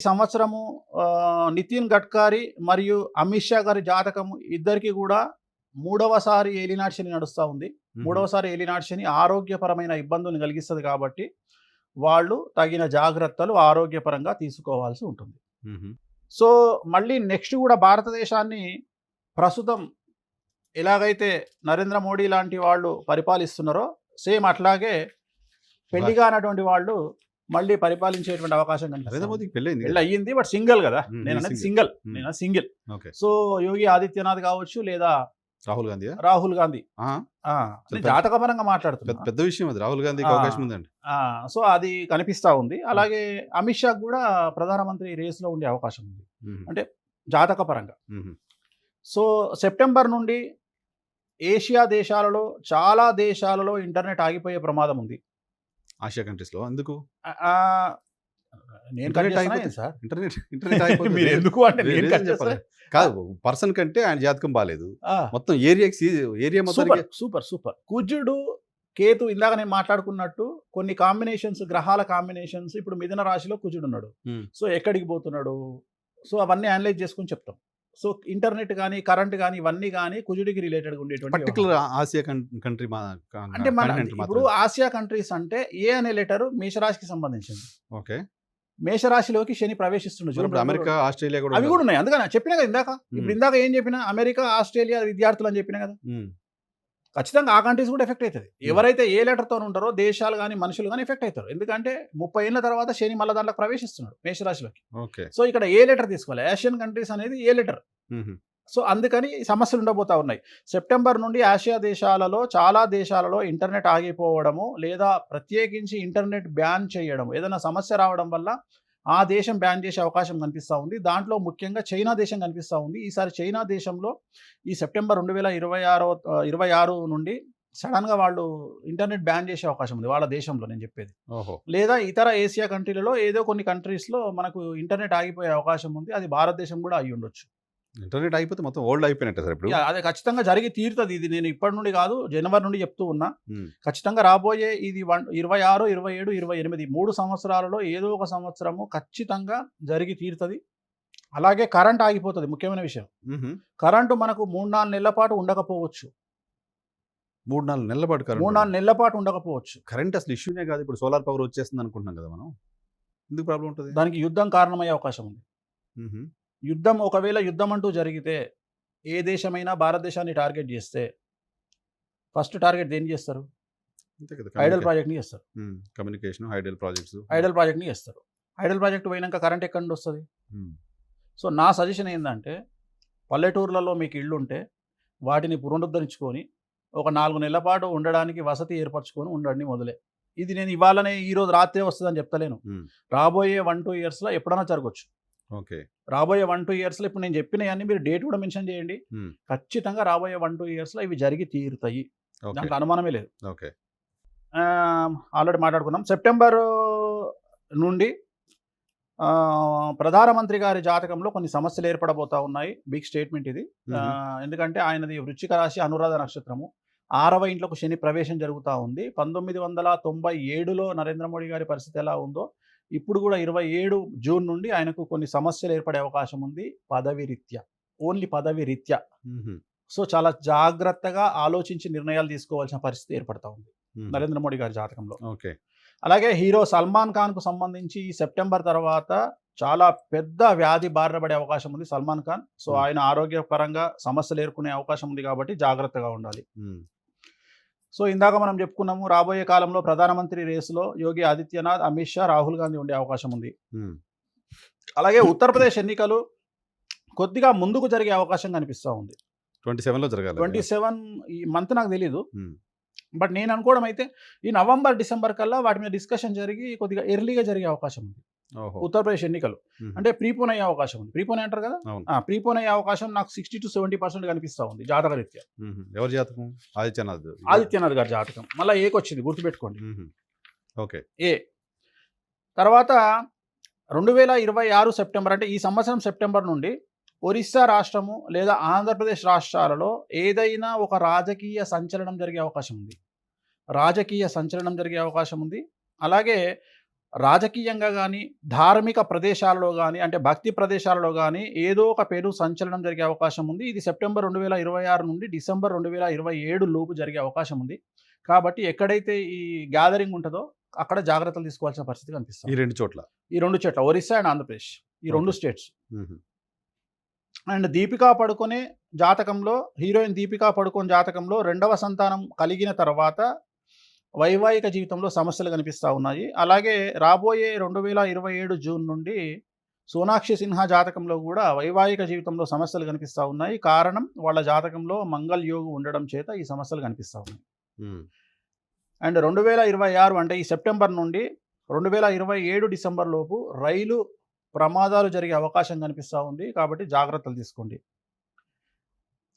ఈ సంవత్సరము నితిన్ గడ్కరీ మరియు అమిత్ షా గారి జాతకము ఇద్దరికి కూడా మూడవసారి ఏలినాటి శని నడుస్తూ ఉంది. మూడవసారి ఏలినాటి శని ఆరోగ్యపరమైన ఇబ్బందులను కలిగిస్తుంది కాబట్టి వాళ్ళు తగిన జాగ్రత్తలు ఆరోగ్యపరంగా తీసుకోవాల్సి ఉంటుంది. సో మళ్ళీ నెక్స్ట్ కూడా భారతదేశాన్ని ప్రస్తుతం ఎలాగైతే నరేంద్ర మోడీ లాంటి వాళ్ళు పరిపాలిస్తున్నారో సేమ్ అట్లాగే పెళ్లి కానటువంటి వాళ్ళు మళ్ళీ పరిపాలించేటువంటి అవకాశం నరేంద్ర మోదీకి పెళ్ళి అయ్యింది. బట్ సింగిల్ కదా, నేను అనేది సింగిల్. సో యోగి ఆదిత్యనాథ్ కావచ్చు లేదా రాహుల్ గాంధీ జాతకపరంగా మాట్లాడుతున్నారు. పెద్ద విషయం అది. రాహుల్ గాంధీకి అవకాశం ఉందండి. సో అది కనిపిస్తా ఉంది. అలాగే అమిత్ షా కూడా ప్రధానమంత్రి రేస్ లో ఉండే అవకాశం ఉంది, అంటే జాతకపరంగా. సో సెప్టెంబర్ నుండి ఏషియా దేశాలలో చాలా దేశాలలో ఇంటర్నెట్ ఆగిపోయే ప్రమాదం ఉంది. ఆసియా కంట్రీస్ లో ఎందుకు మీరు ఎందుకు అంటే కాదు, పర్సన్ కంటే ఆయన జాతకం బాగాలేదు, మొత్తం ఏరియా సూపర్. కుజుడు కేతు ఇందాక నేను మాట్లాడుకున్నట్టు కొన్ని కాంబినేషన్స్, గ్రహాల కాంబినేషన్స్. ఇప్పుడు మిథున రాశిలో కుజుడు ఉన్నాడు, సో ఎక్కడికి పోతున్నాడు, సో అవన్నీ అనలైజ్ చేసుకుని చెప్తాం. సో ఇంటర్నెట్ కానీ కరెంట్ కానీ ఇవన్నీ కానీ కుజుడికి రిలేటెడ్గా ఉండేటువంటి పర్టికులర్ ఆసియా కంట్రీ అంటే మన ఇప్పుడు ఆసియా కంట్రీస్ అంటే ఏ అనే లెటర్ మేషరాశికి సంబంధించింది. ఓకే, మేషరాశిలోకి శని ప్రవేశిస్తున్నాడు. అమెరికా, ఆస్ట్రేలియా కూడా అవి కూడా ఉన్నాయి. అందుకని చెప్పినా కదా ఇందాక. ఇప్పుడు ఇందాక ఏం చెప్పినా అమెరికా, ఆస్ట్రేలియా విద్యార్థులు అని చెప్పినా కదా. ఖచ్చితంగా ఆ కంట్రీస్ కూడా ఎఫెక్ట్ అవుతుంది. ఎవరైతే ఏ లెటర్తో ఉంటారో దేశాలు కానీ మనుషులు కానీ ఎఫెక్ట్ అవుతారు. ఎందుకంటే 30 ఏళ్ళ తర్వాత శని మళ్ళీ దాంట్లో ప్రవేశిస్తున్నాడు మేషరాశిలోకి. సో ఇక్కడ ఏ లెటర్ తీసుకోవాలి, ఏషియన్ కంట్రీస్ అనేది ఏ లెటర్. సో అందుకని సమస్యలు ఉండబోతా ఉన్నాయి. సెప్టెంబర్ నుండి ఆసియా దేశాలలో చాలా దేశాలలో ఇంటర్నెట్ ఆగిపోవడము లేదా ప్రత్యేకించి ఇంటర్నెట్ బ్యాన్ చేయడం, ఏదైనా సమస్య రావడం వల్ల ఆ దేశం బ్యాన్ చేసే అవకాశం కనిపిస్తూ ఉంది. దాంట్లో ముఖ్యంగా చైనా దేశం కనిపిస్తూ ఉంది. ఈసారి చైనా దేశంలో ఈ సెప్టెంబర్ 2026 నుండి సడన్గా వాళ్ళు ఇంటర్నెట్ బ్యాన్ చేసే అవకాశం ఉంది వాళ్ళ దేశంలో, నేను చెప్పేది. లేదా ఇతర ఏషియా కంట్రీలలో ఏదో కొన్ని కంట్రీస్లో మనకు ఇంటర్నెట్ ఆగిపోయే అవకాశం ఉంది. అది భారతదేశం కూడా అయి ఉండొచ్చు. ఇంటర్నెట్ అయిపోతే మొత్తం వరల్డ్ అయిపోయినట్టే సార్ ఇప్పుడు. అదే ఖచ్చితంగా జరిగి తీరుతుంది. ఇది నేను ఇప్పటి నుండి కాదు, జనవరి నుండి చెప్తూ ఉన్నా. ఖచ్చితంగా రాబోయే ఇది 26, 27, 28 3 సంవత్సరాలలో ఏదో ఒక సంవత్సరము ఖచ్చితంగా జరిగి తీరుతుంది. అలాగే కరెంట్ ఆగిపోతుంది. ముఖ్యమైన విషయం, కరెంటు మనకు 3-4 నెలల పాటు ఉండకపోవచ్చు. 3-4 నెలల పాటు 3-4 నెలల పాటు ఉండకపోవచ్చు. కరెంట్ అసలు ఇష్యూనే కాదు. ఇప్పుడు సోలార్ పవర్ వచ్చేస్తుంది అనుకుంటున్నాం కదా మనం. ఎందుకు ప్రాబ్లం ఉంటుంది? దానికి యుద్ధం కారణమయ్యే అవకాశం ఉంది. యుద్ధం, ఒకవేళ యుద్ధం అంటూ జరిగితే ఏ దేశమైనా భారతదేశాన్ని టార్గెట్ చేస్తే ఫస్ట్ టార్గెట్ దేన్ని చేస్తారు? హైడల్ ప్రాజెక్ట్ని చేస్తారు. కమ్యూనికేషన్ హైడల్ ప్రాజెక్ట్ని చేస్తారు. హైడల్ ప్రాజెక్ట్ పోయినాక కరెంట్ ఎక్కడి నుండి వస్తుంది? సో నా సజెషన్ ఏంటంటే పల్లెటూర్లలో మీకు ఇళ్ళు ఉంటే వాటిని పునరుద్ధరించుకొని ఒక 4 నెలల పాటు ఉండడానికి వసతి ఏర్పరచుకొని ఉండండి మొదలే. ఇది నేను ఇవాళనే ఈరోజు రాత్రే వస్తుందని చెప్తలేను. రాబోయే 1-2 ఇయర్స్లో ఎప్పుడైనా జరగవచ్చు. ఓకే, రాబోయే 1-2 ఇయర్స్లో ఇప్పుడు నేను చెప్పినవన్నీ మీరు డేట్ కూడా మెన్షన్ చేయండి. ఖచ్చితంగా రాబోయే 1-2 ఇయర్స్లో ఇవి జరిగి తీరుతాయి, దాంట్లో అనుమానమే లేదు. ఓకే, ఆల్రెడీ మాట్లాడుకున్నాం. సెప్టెంబర్ నుండి ప్రధానమంత్రి గారి జాతకంలో కొన్ని సమస్యలు ఏర్పడబోతా ఉన్నాయి. బిగ్ స్టేట్మెంట్ ఇది. ఎందుకంటే ఆయనది వృశ్చిక రాశి, అనురాధ నక్షత్రము, 6వ ఇంట్లోకి శని ప్రవేశం జరుగుతూ ఉంది. 1997లో నరేంద్ర మోడీ గారి పరిస్థితి ఎలా ఉందో ఇప్పుడు కూడా 27 జూన్ నుండి ఆయనకు కొన్ని సమస్యలు ఏర్పడే అవకాశం ఉంది, పదవి రీత్యా, ఓన్లీ పదవి రీత్యా. సో చాలా జాగ్రత్తగా ఆలోచించి నిర్ణయాలు తీసుకోవాల్సిన పరిస్థితి ఏర్పడతా ఉంది నరేంద్ర మోడీ గారి జాతకంలో. ఓకే, అలాగే హీరో సల్మాన్ ఖాన్కు సంబంధించి ఈ సెప్టెంబర్ తర్వాత చాలా పెద్ద వ్యాధి బారిన పడే అవకాశం ఉంది సల్మాన్ ఖాన్. సో ఆయన ఆరోగ్యపరంగా సమస్యలు ఎదుర్కొనే అవకాశం ఉంది కాబట్టి జాగ్రత్తగా ఉండాలి. సో ఇందాక మనం చెప్పుకున్నాము, రాబోయే కాలంలో ప్రధానమంత్రి రేసులో యోగి ఆదిత్యనాథ్, అమిత్ షా, రాహుల్ గాంధీ ఉండే అవకాశం ఉంది. అలాగే ఉత్తరప్రదేశ్ ఎన్నికలు కొద్దిగా ముందుకు జరిగే అవకాశం కనిపిస్తూ ఉంది. 27లో జరగాలి. 27 ఈ మంత్ నాకు తెలీదు, బట్ నేను అనుకోవడం అయితే ఈ నవంబర్, డిసెంబర్ కల్లా వాటి మీద డిస్కషన్ జరిగి కొద్దిగా ఎర్లీగా జరిగే అవకాశం ఉంది. ఉత్తరప్రదేశ్ ఎన్నికలు అంటే ప్రీపోన్ అయ్యే అవకాశం ఉంది. ప్రీపోన్ అంటారు కదా, ప్రీపోన్ అయ్యే అవకాశం నాకు 60 to 70% కనిపిస్తూ ఉంది జాతక రీత్యా. ఎవరి జాతకం? ఆదిత్యనాథ్ గారి జాతకం. మళ్ళీ ఏకి వచ్చింది, గుర్తుపెట్టుకోండి. ఓకే, ఏ తర్వాత 2026 సెప్టెంబర్ అంటే ఈ సంవత్సరం సెప్టెంబర్ నుండి ఒరిస్సా రాష్ట్రము లేదా ఆంధ్రప్రదేశ్ రాష్ట్రాలలో ఏదైనా ఒక రాజకీయ సంచలనం జరిగే అవకాశం ఉంది. అలాగే రాజకీయంగా కానీ ధార్మిక ప్రదేశాలలో కానీ అంటే భక్తి ప్రదేశాలలో కానీ ఏదో ఒక పెను సంచలనం జరిగే అవకాశం ఉంది. ఇది సెప్టెంబర్ 2026 నుండి డిసెంబర్ 2027 లోపు జరిగే అవకాశం ఉంది. కాబట్టి ఎక్కడైతే ఈ గ్యాదరింగ్ ఉంటుందో అక్కడ జాగ్రత్తలు తీసుకోవాల్సిన పరిస్థితి ఈ కనిపిస్తుంది. 2 చోట్ల. ఈ 2 చోట్ల ఒరిస్సా అండ్ ఆంధ్రప్రదేశ్ ఈ 2 ఓకే. స్టేట్స్. హుహు. అండ్ దీపికా పడుకొనే జాతకంలో హీరోయిన్ దీపికా పడుకోన్ జాతకంలో రెండవ సంతానం కలిగిన తర్వాత వైవాహిక జీవితంలో సమస్యలు కనిపిస్తూ ఉన్నాయి. అలాగే రాబోయే 2027 జూన్ నుండి సోనాక్షి సిన్హా జాతకంలో కూడా వైవాహిక జీవితంలో సమస్యలు కనిపిస్తూ ఉన్నాయి. కారణం వాళ్ళ జాతకంలో మంగళ యోగం ఉండడం చేత ఈ సమస్యలు కనిపిస్తూ ఉన్నాయి. హ్మ్. అండ్ 2026 అంటే ఈ సెప్టెంబర్ నుండి 2027 డిసెంబర్ లోపు రైలు ప్రమాదాలు జరిగే అవకాశం కనిపిస్తూ ఉంది. కాబట్టి జాగ్రత్తలు తీసుకోండి.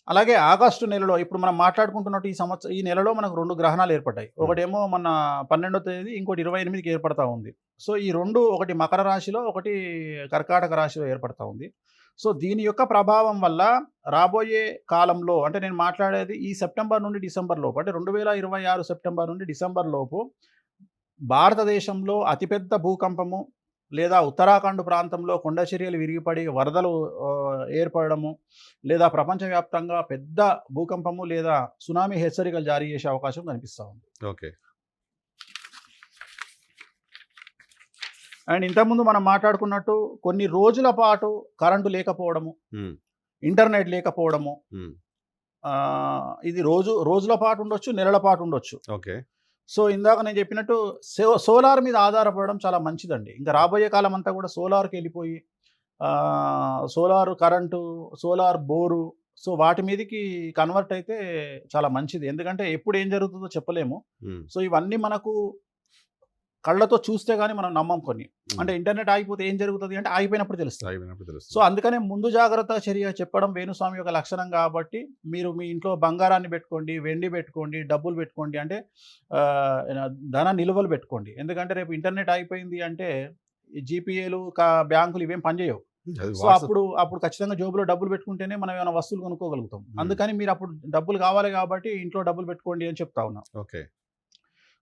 అలాగే ఆగస్టు నెలలో ఇప్పుడు మనం మాట్లాడుకుంటున్నట్టు ఈ నెలలో మనకు 2 గ్రహణాలు ఏర్పడ్డాయి. ఒకటేమో మన 12వ తేదీ, ఇంకోటి 28కి ఏర్పడతా ఉంది. సో ఈ 2 ఒకటి మకర రాశిలో, ఒకటి కర్కాటక రాశిలో ఏర్పడతా ఉంది. సో దీని యొక్క ప్రభావం వల్ల రాబోయే కాలంలో అంటే నేను మాట్లాడేది ఈ సెప్టెంబర్ నుండి డిసెంబర్ లోపు అంటే 2026 సెప్టెంబర్ నుండి డిసెంబర్ లోపు భారతదేశంలో అతిపెద్ద భూకంపము లేదా ఉత్తరాఖండ్ ప్రాంతంలో కొండ చర్యలు విరిగిపడి వరదలు ఏర్పడము లేదా ప్రపంచవ్యాప్తంగా పెద్ద భూకంపము లేదా సునామీ హెచ్చరికలు జారీ చేసే అవకాశం కనిపిస్తూ ఉంది. ఓకే. అండ్ ఇంతకుముందు మనం మాట్లాడుకున్నట్టు కొన్ని రోజుల పాటు కరెంటు లేకపోవడము, హ్మ్. ఇంటర్నెట్ లేకపోవడము, హ్మ్. ఇది రోజుల పాటు ఉండొచ్చు, నెలల పాటు ఉండొచ్చు. ఓకే. సో ఇందాక నేను చెప్పినట్టు సోలార్ మీద ఆధారపడడం చాలా మంచిదండి. ఇంకా రాబోయే కాలం అంతా కూడా సోలార్కి వెళ్ళిపోయి solar current, solar bore, so వాటి మీదకి కన్వర్ట్ అయితే చాలా మంచిది. ఎందుకంటే ఎప్పుడు ఏం జరుగుతుందో చెప్పలేము. హ్మ్. సో ఇవన్నీ మనకు కళ్ళతో చూస్తే కానీ మనం నమ్మం కొన్ని. అంటే ఇంటర్నెట్ ఆగిపోతే ఏం జరుగుతుంది అంటే ఆగిపోయినప్పుడు తెలుస్తుంది. ఆగిపోయినప్పుడు సో తెలుస్తుంది. అందుకనే ముందు జాగ్రత్త చర్య చెప్పడం వేణుస్వామి యొక్క లక్షణం కాబట్టి మీరు మీ ఇంట్లో బంగారాన్ని పెట్టుకోండి, వెండి పెట్టుకోండి, డబ్బులు పెట్టుకోండి, అంటే ధన నిలువలు పెట్టుకోండి. ఎందుకంటే రేపు ఇంటర్నెట్ అయిపోయింది అంటే ఈ జీపీఏలు బ్యాంకులు ఇవేం పనిచేయవు. అది సో వాట్సాప్. అప్పుడు ఖచ్చితంగా జోబులో డబ్బులు పెట్టుకుంటేనే మనం ఏమైనా వస్తువులు కొనుక్కోగలుగుతాం. అందుకని మీరు అప్పుడు డబ్బులు కావాలి కాబట్టి ఇంట్లో డబ్బులు పెట్టుకోండి అని చెప్తా ఉన్నా. ఓకే.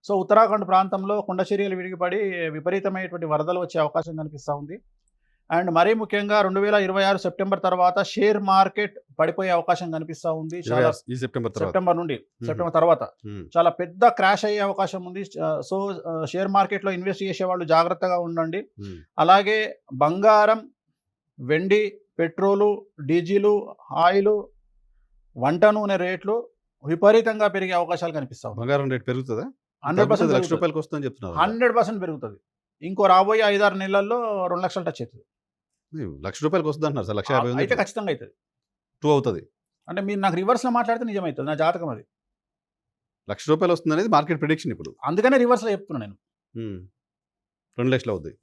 సో ఉత్తరాఖండ్ ప్రాంతంలో కొండ చర్యలు విరిగిపడి విపరీతమైనటువంటి వరదలు వచ్చే అవకాశం కనిపిస్తూ ఉంది. అండ్ మరీ ముఖ్యంగా 2026 సెప్టెంబర్ తర్వాత షేర్ మార్కెట్ పడిపోయే అవకాశం కనిపిస్తూ ఉంది. చాలా ఈ సెప్టెంబర్ తర్వాత. సెప్టెంబర్ తర్వాత హ్మ్. చాలా పెద్ద క్రాష్ అయ్యే అవకాశం ఉంది. సో షేర్ మార్కెట్లో ఇన్వెస్ట్ చేసే వాళ్ళు జాగ్రత్తగా ఉండండి. హ్మ్. అలాగే బంగారం, వెండి, పెట్రోలు, డీజిలు, ఆయిలు, వంట నూనె రేట్లు విపరీతంగా పెరిగే అవకాశాలు కనిపిస్తూ ఉన్నాయి. బంగారం రేట్ పెరుగుతుందా? 100% లక్ష రూపాయలకి వస్తుందని చెప్తున్నారు. 100% పెరుగుతుంది. ఇంకో రాబోయే 5-6 నెలల్లో 2 లక్షలు టచ్ అవుతుంది. లక్ష రూపాయలకి వస్తుంది అంటున్నారు సార్. 150,000 అయితే ఖచ్చితంగా అవుతుంది. 2 అవుతుంది. అంటే మీరు నాకు రివర్స్లో మాట్లాడితే నిజమవుతుంది. నా జాతకం అది. లక్ష రూపాయలు వస్తుంది అనేది మార్కెట్ ప్రిడిక్షన్ ఇప్పుడు. అందుకనే రివర్స్లో చెప్తున్నా నేను. 2 లక్షలు అవుతుంది.